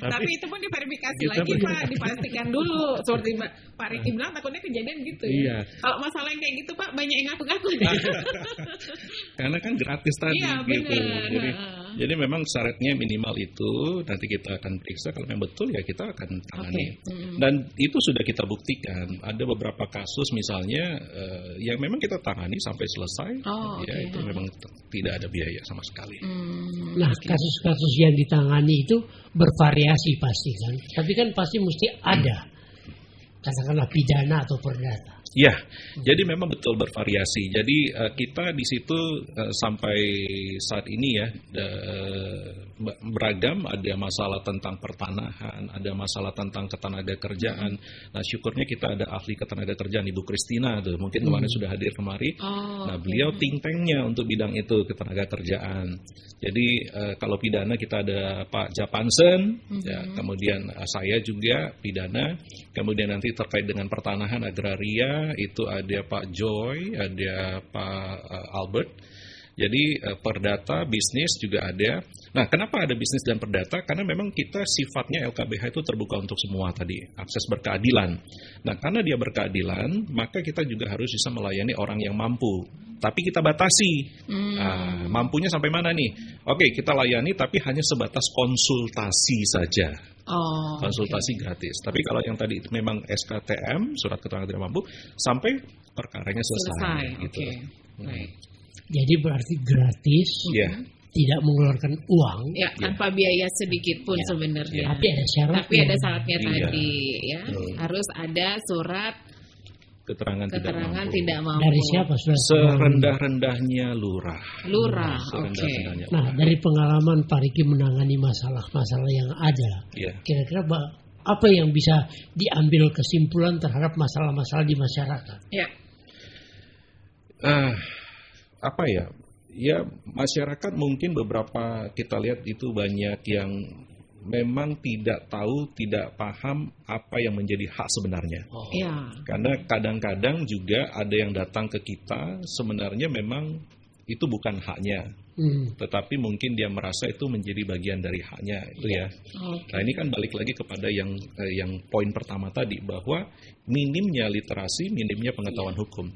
Speaker 2: Tapi itu pun diverifikasi lagi Pak, dipastikan dulu. Seperti Pak Riki bilang takutnya kejadian gitu ya. Kalau masalah yang kayak gitu Pak, banyak yang ngaku-ngaku.
Speaker 3: Karena kan gratis tadi gitu. Jadi memang syaratnya minimal itu, nanti kita akan periksa, kalau memang betul ya kita akan tangani. Dan itu sudah kita buktikan. Ada beberapa kasus misalnya yang memang kita tangani sampai selesai. Itu memang tidak ada biaya sama sekali.
Speaker 4: Nah, kasus-kasus yang ditangani itu bervariasi pasti kan. Tapi kan pasti mesti ada, katakanlah pidana atau perdata.
Speaker 3: Ya, jadi memang betul bervariasi. Jadi kita di situ sampai saat ini ya beragam. Ada masalah tentang pertanahan, ada masalah tentang ketenaga kerjaan. Nah, syukurnya kita ada ahli ketenaga kerjaan Ibu Kristina tuh. Mungkin kemarin sudah hadir kemari. Nah, beliau think tank-nya untuk bidang itu ketenaga kerjaan. Jadi kalau pidana kita ada Pak Japansen, ya, kemudian saya juga pidana. Kemudian nanti terkait dengan pertanahan agraria itu ada Pak Joy, ada Pak Albert. Jadi perdata, bisnis juga ada. Nah, kenapa ada bisnis dan perdata? Karena memang kita sifatnya LKBH itu terbuka untuk semua tadi, akses berkeadilan. Nah, karena dia berkeadilan, maka kita juga harus bisa melayani orang yang mampu. Tapi kita batasi, mampunya sampai mana nih? Oke, kita layani tapi hanya sebatas konsultasi saja. Konsultasi gratis. Tapi kalau yang tadi itu memang SKTM, surat keterangan tidak mampu, sampai perkaranya selesai. Gitu.
Speaker 4: Jadi berarti gratis, tidak mengeluarkan uang,
Speaker 2: tanpa biaya sedikit pun sebenarnya.
Speaker 4: Tapi ada syaratnya.
Speaker 2: Tapi ada syaratnya tadi, ya. Harus ada surat
Speaker 3: keterangan
Speaker 2: tidak mampu.
Speaker 4: Dari siapa surat?
Speaker 3: Serendah-rendahnya lurah.
Speaker 2: Oke.
Speaker 4: Nah, dari pengalaman Pak Riki menangani masalah-masalah yang ada, kira-kira apa yang bisa diambil kesimpulan terhadap masalah-masalah di masyarakat?
Speaker 2: Ya.
Speaker 3: Apa ya? Ya, masyarakat mungkin beberapa kita lihat itu banyak yang memang tidak tahu, tidak paham apa yang menjadi hak sebenarnya.
Speaker 2: Iya.
Speaker 3: Karena kadang-kadang juga ada yang datang ke kita sebenarnya memang itu bukan haknya. Tetapi mungkin dia merasa itu menjadi bagian dari haknya itu ya.
Speaker 2: Okay.
Speaker 3: Nah, ini kan balik lagi kepada yang poin pertama tadi, bahwa minimnya literasi, minimnya pengetahuan hukum.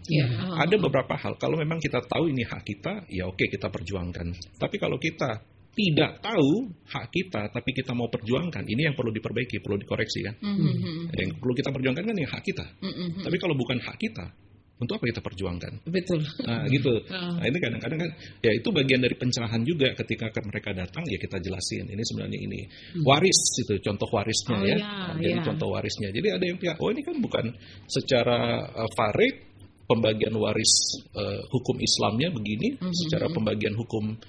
Speaker 3: Ada beberapa hal kalau memang kita tahu ini hak kita, ya oke, kita perjuangkan. Tapi kalau kita tidak tahu hak kita tapi kita mau perjuangkan, ini yang perlu diperbaiki, perlu dikoreksi kan. Yang perlu kita perjuangkan kan yang hak kita. Tapi kalau bukan hak kita, untuk apa kita perjuangkan?
Speaker 2: Betul.
Speaker 3: Nah, gitu. Nah, ini kadang-kadang kan, ya itu bagian dari pencerahan juga ketika mereka datang, ya kita jelasin. Ini sebenarnya ini waris itu, contoh warisnya ya. Jadi contoh warisnya. Jadi ada yang pihak, ini kan bukan secara farid pembagian waris hukum Islamnya begini, secara pembagian hukum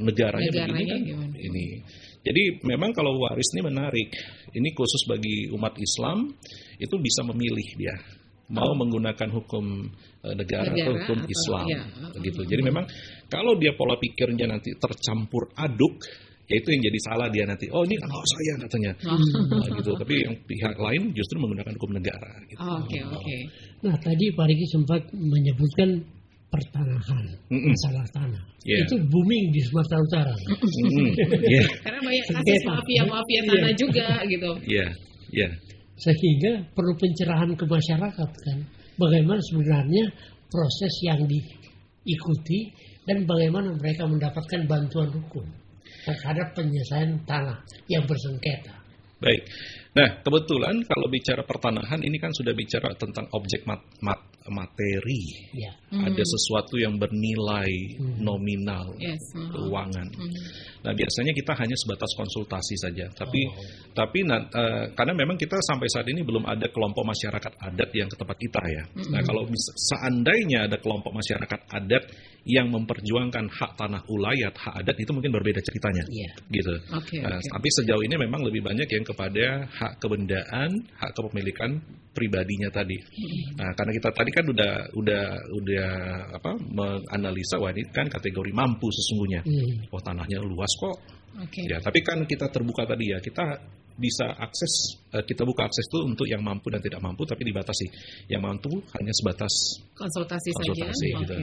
Speaker 3: negaranya begini kan ini. Jadi memang kalau waris ini menarik. Ini khusus bagi umat Islam, itu bisa memilih dia mau menggunakan hukum negara atau hukum Islam, gitu. Jadi memang kalau dia pola pikirnya nanti tercampur aduk, ya itu yang jadi salah dia nanti. Oh, ini kan saya katanya, gitu. Tapi yang pihak lain justru menggunakan hukum negara. Gitu.
Speaker 2: Oke.
Speaker 4: Nah, tadi Pak Riki sempat menyebutkan pertanahan, masalah tanah. Itu booming di Sumatera Utara.
Speaker 2: Karena banyak kasus mafia tanah juga, gitu.
Speaker 3: Iya.
Speaker 4: Sehingga perlu pencerahan ke masyarakat kan, bagaimana sebenarnya proses yang diikuti dan bagaimana mereka mendapatkan bantuan hukum terhadap penyelesaian tanah yang bersengketa.
Speaker 3: Baik. Nah, kebetulan kalau bicara pertanahan ini kan sudah bicara tentang objek materi. Ada sesuatu yang bernilai nominal, keuangan. Nah, biasanya kita hanya sebatas konsultasi saja. Tapi karena memang kita sampai saat ini belum ada kelompok masyarakat adat yang ke tempat kita ya. Nah, kalau seandainya ada kelompok masyarakat adat yang memperjuangkan hak tanah ulayat, hak adat, itu mungkin berbeda ceritanya. Gitu. Tapi sejauh ini memang lebih banyak yang kepada hak kebendaan, hak kepemilikan pribadinya tadi. Nah, karena kita tadi kan udah menganalisa, wah ini kan kategori mampu sesungguhnya. Oh, tanahnya luas kok. Ya, tapi kan kita terbuka tadi ya, kita bisa akses, kita buka akses itu untuk yang mampu dan tidak mampu, tapi dibatasi. Yang mampu hanya sebatas konsultasi saja. Gitu.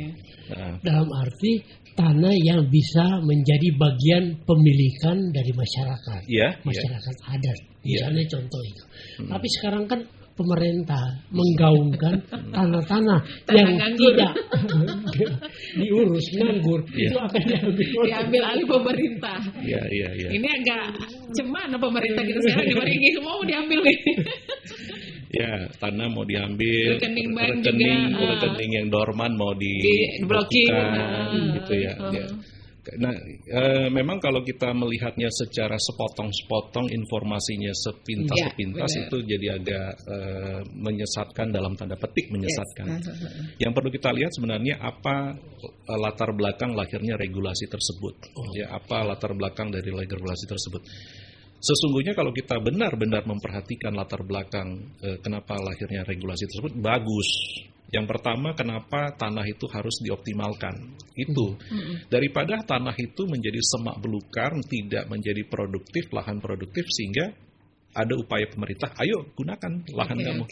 Speaker 3: Nah,
Speaker 4: dalam arti tanah yang bisa menjadi bagian pemilikan dari masyarakat, masyarakat adat, misalnya contoh itu. Tapi sekarang kan pemerintah menggaungkan tanah-tanah yang tidak diurus, nganggur, itu akan
Speaker 2: diambil alih pemerintah. Ini agak cemana pemerintah kita sekarang, dibagi semua mau diambil nih.
Speaker 3: Ya, tanah mau diambil, rekening yang dorman mau
Speaker 2: diblokir,
Speaker 3: gitu ya. Nah, memang kalau kita melihatnya secara sepotong-sepotong, informasinya sepintas-sepintas, itu jadi agak menyesatkan, dalam tanda petik menyesatkan. Yang perlu kita lihat sebenarnya apa latar belakang lahirnya regulasi tersebut. Apa latar belakang dari regulasi tersebut. Sesungguhnya kalau kita benar-benar memperhatikan latar belakang kenapa lahirnya regulasi tersebut, bagus. Yang pertama, kenapa tanah itu harus dioptimalkan. Itu daripada tanah itu menjadi semak belukar, tidak menjadi produktif, lahan produktif, sehingga ada upaya pemerintah, ayo gunakan lahan kamu.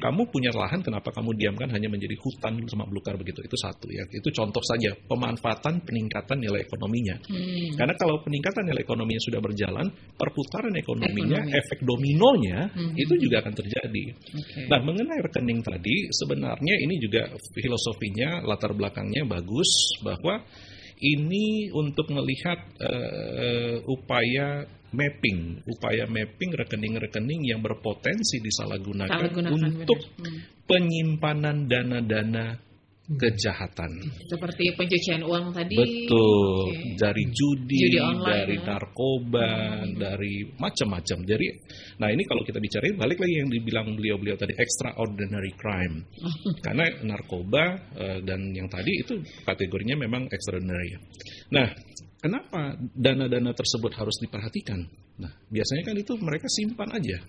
Speaker 3: Kamu punya lahan, kenapa kamu diamkan hanya menjadi hutan semak belukar begitu? Itu satu ya. Itu contoh saja pemanfaatan peningkatan nilai ekonominya. Karena kalau peningkatan nilai ekonominya sudah berjalan, perputaran ekonominya, efek dominonya itu juga akan terjadi. Nah, mengenai rekening tadi, sebenarnya ini juga filosofinya, latar belakangnya bagus, bahwa ini untuk melihat upaya mapping rekening-rekening yang berpotensi disalahgunakan untuk penyimpanan dana-dana kejahatan.
Speaker 2: Seperti pencucian uang tadi.
Speaker 3: Betul. Dari judi online, dari narkoba, dari macam-macam. Jadi, nah ini kalau kita bicara, balik lagi yang dibilang beliau-beliau tadi, extraordinary crime. Karena narkoba dan yang tadi itu kategorinya memang extraordinary. Nah, kenapa dana-dana tersebut harus diperhatikan? Nah, biasanya kan itu mereka simpan aja.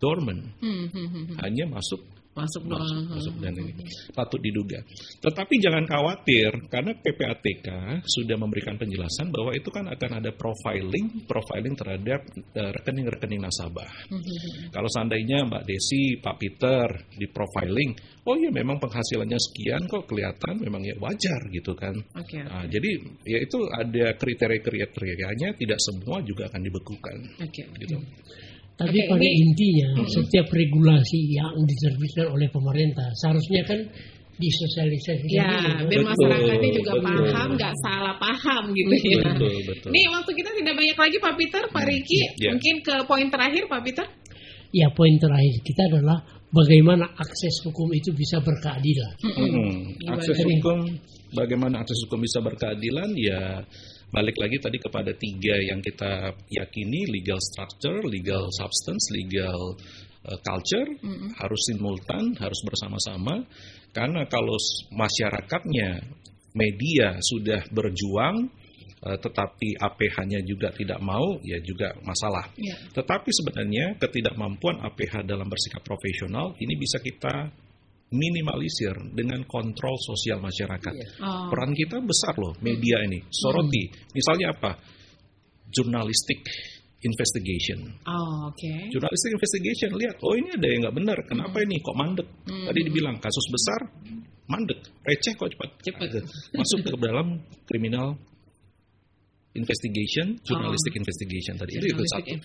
Speaker 3: dormant, hanya masuk dan ini patut diduga. Tetapi jangan khawatir karena PPATK sudah memberikan penjelasan bahwa itu kan akan ada profiling terhadap rekening-rekening nasabah. Kalau seandainya Mbak Desi, Pak Peter di profiling, oh ya memang penghasilannya sekian kok kelihatan memang ya wajar gitu kan. Nah, jadi ya itu ada kriteria-kriterianya, tidak semua juga akan dibekukan. Gitu.
Speaker 4: Tapi pada intinya setiap regulasi yang diterbitkan oleh pemerintah seharusnya kan disosialisasikan.
Speaker 2: Ya, biar masyarakatnya juga paham, nggak salah paham gitu ya. Betul. Nih waktu kita tidak banyak lagi Pak Peter, Pak Riki, mungkin ke poin terakhir Pak Peter.
Speaker 4: Ya, poin terakhir kita adalah bagaimana akses hukum itu bisa berkeadilan.
Speaker 3: Bagaimana akses hukum bisa berkeadilan? Ya balik lagi tadi kepada 3 yang kita yakini, legal structure, legal substance, legal culture, harus simultan, harus bersama-sama. Karena kalau masyarakatnya, media sudah berjuang, tetapi APH-nya juga tidak mau, ya juga masalah. Tetapi sebenarnya ketidakmampuan APH dalam bersikap profesional, ini bisa kita minimalisir dengan kontrol sosial masyarakat. Peran kita besar loh, media ini. Soroti, misalnya apa? Journalistic investigation. Journalistic investigation, lihat, oh ini ada yang nggak benar, kenapa ini kok mandek? Tadi dibilang kasus besar, mandek, receh kok cepat. Masuk ke dalam criminal investigation, journalistic investigation tadi itu satu.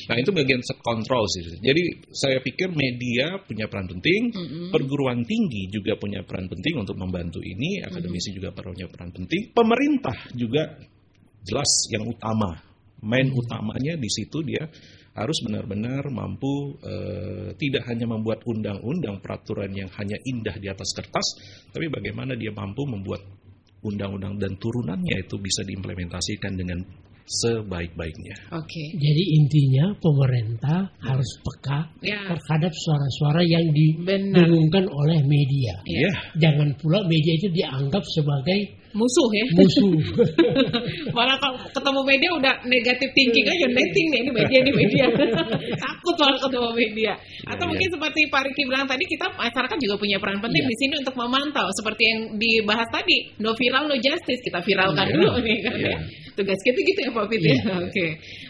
Speaker 3: Nah itu bagian kontrol sih. Jadi saya pikir media punya peran penting, perguruan tinggi juga punya peran penting untuk membantu ini, akademisi juga punya peran penting, pemerintah juga jelas yang utama, main utamanya di situ dia harus benar-benar mampu tidak hanya membuat undang-undang peraturan yang hanya indah di atas kertas, tapi bagaimana dia mampu membuat undang-undang dan turunannya itu bisa diimplementasikan dengan sebaik-baiknya.
Speaker 4: Jadi intinya pemerintah harus peka terhadap suara-suara yang didengungkan oleh media. Jangan pula media itu dianggap sebagai
Speaker 2: musuh ya. Malah kalau ketemu media udah negatif thinking aja, netting nih ini media. Takut malah ketemu media. Atau mungkin seperti Pak Riki bilang tadi, kita masyarakat juga punya peran penting di sini untuk memantau seperti yang dibahas tadi, no viral no justice, kita viralkan dulu nih kan ya. Tugas kita gitu ya Pak Peter.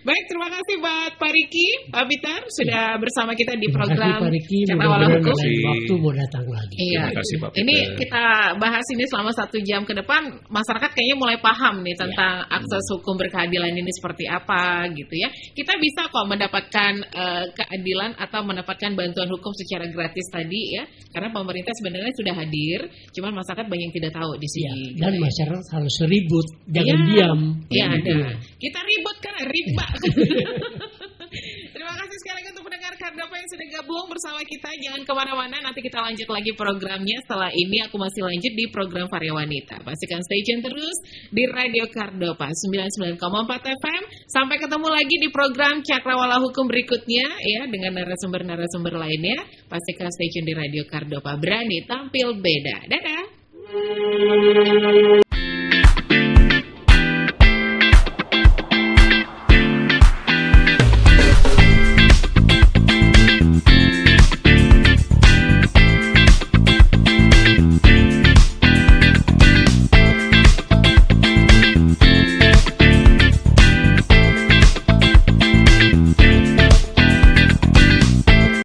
Speaker 2: Baik, terima kasih buat Pak Riki, Pak Peter sudah bersama kita di program Cakrawala Hukum.
Speaker 4: Waktu mau datang lagi.
Speaker 3: Terima kasih Pak Peter.
Speaker 2: Ini kita bahas ini selama 1 jam ke depan. Masyarakat kayaknya mulai paham nih tentang akses hukum berkeadilan ini seperti apa gitu ya. Kita bisa kok mendapatkan keadilan atau mendapatkan bantuan hukum secara gratis tadi ya. Karena pemerintah sebenarnya sudah hadir, cuman masyarakat banyak yang tidak tahu di sini.
Speaker 4: Dan masyarakat harus ribut, jangan diam.
Speaker 2: Kita ribut kan riba. Terima kasih sekali lagi untuk pendengar Kardopa yang sudah gabung bersama kita. Jangan kemana-mana, nanti kita lanjut lagi programnya. Setelah ini aku masih lanjut di program Varia Wanita. Pastikan stay tune terus di Radio Kardopa 99,4 FM. Sampai ketemu lagi di program Cakrawala Hukum berikutnya ya, dengan narasumber-narasumber lainnya. Pastikan stay tune di Radio Kardopa, berani tampil beda. Dadah.